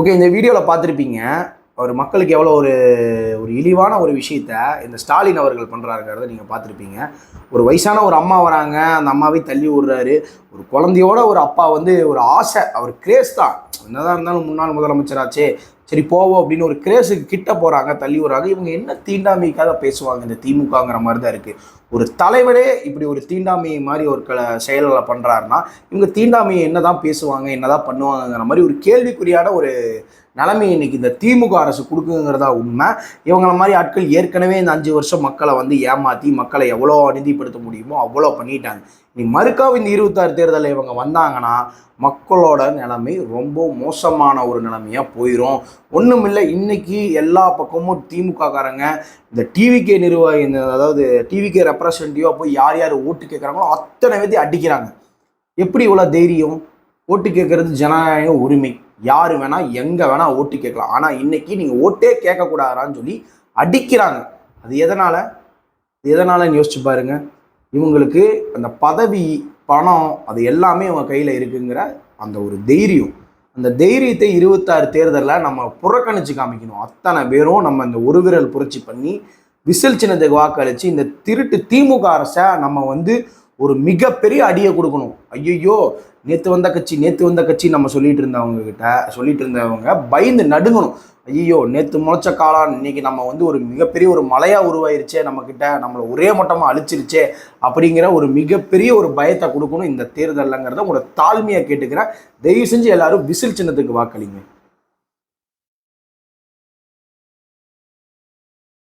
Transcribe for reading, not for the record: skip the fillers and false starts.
Okay, இந்த வீடியோவில் பார்த்துருப்பீங்க. ஒரு மக்களுக்கு எவ்வளோ ஒரு ஒரு இழிவான ஒரு விஷயத்த இந்த ஸ்டாலின் அவர்கள் பண்ணுறாருங்கிறத நீங்கள் பார்த்துருப்பீங்க. ஒரு வயசான ஒரு அம்மா வராங்க, அந்த அம்மாவே தள்ளி விடுறாரு. ஒரு குழந்தையோட ஒரு அப்பா வந்து ஒரு ஆசை, அவர் கிரேஸ் தான், என்னதான் இருந்தாலும் முன்னாள் முதலமைச்சராச்சே, சரி போவோம் அப்படின்னு ஒரு கிரேஸுக்கு கிட்ட போகிறாங்க, தள்ளி விடுறாங்க. இவங்க என்ன தீண்டாமைக்காக பேசுவாங்க இந்த திமுகங்கிற மாதிரி தான் இருக்குது. ஒரு தலைவரே இப்படி ஒரு தீண்டாமை மாதிரி ஒரு செயல்களை பண்ணுறாருன்னா இவங்க தீண்டாமையை என்ன தான் பேசுவாங்க, என்ன தான் பண்ணுவாங்கங்கிற மாதிரி ஒரு கேள்விக்குறியான ஒரு நிலைமை இன்னைக்கு இந்த திமுக அரசு கொடுக்குங்கிறதா உண்மை. இவங்கள மாதிரி ஆட்கள் ஏற்கனவே இந்த 5 வருஷம் மக்களை வந்து ஏமாற்றி மக்களை எவ்வளோ அநீதிப்படுத்த முடியுமோ அவ்வளோ பண்ணிட்டாங்க. நீ மறுக்காவும் இந்த 26 தேர்தலில் இவங்க வந்தாங்கன்னா மக்களோட நிலைமை ரொம்ப மோசமான ஒரு நிலைமையாக போயிடும். ஒன்றும் இல்லை, இன்னைக்கு எல்லா பக்கமும் திமுக காரங்க இந்த டிவிகே நிர்வாகி, இந்த அதாவது டிவிகே ரெப்ரசன்டேட்டிவாக போய் யார் யார் ஓட்டு கேட்குறாங்களோ அத்தனை பேர்த்தி அடிக்கிறாங்க. எப்படி இவ்வளோ தைரியம்? ஓட்டு கேட்கறது ஜனநாயக உரிமை, யார் வேணா எங்க வேணா ஓட்டு கேட்கலாம். ஆனால் இன்னைக்கு நீங்கள் ஓட்டே கேட்கக்கூடாதான்னு சொல்லி அடிக்கிறாங்க. அது எதனாலன்னு யோசிச்சு பாருங்க. இவங்களுக்கு அந்த பதவி, பணம், அது எல்லாமே அவங்க கையில் இருக்குங்கிற அந்த ஒரு தைரியம். அந்த தைரியத்தை 26 தேர்தலில் நம்ம புறக்கணிச்சு காமிக்கணும். அத்தனை பேரும் நம்ம இந்த ஒரு விரல் புரட்சி பண்ணி விசில் சின்னத்துக்கு வாக்களித்து இந்த திருட்டு திமுக அரசை நம்ம வந்து ஒரு மிகப்பெரிய அடியை கொடுக்கணும். ஐயோ, நேற்று வந்த கட்சி நம்ம சொல்லிட்டு இருந்தவங்க பயந்து நடுங்கணும். ஐயோ, நேற்று முளைச்ச காலம் இன்னைக்கு நம்ம வந்து ஒரு மிகப்பெரிய ஒரு மலையாக உருவாயிருச்சே, நம்மக்கிட்ட நம்மளை ஒரே மட்டமாக அழிச்சிருச்சே அப்படிங்கிற ஒரு மிகப்பெரிய ஒரு பயத்தை கொடுக்கணும் இந்த தேர்தலுங்கிறத உங்களோட தாழ்மையாக கேட்டுக்கிறேன். தயவு செஞ்சு எல்லாரும் விசில் சின்னத்துக்கு வாக்களிங்க.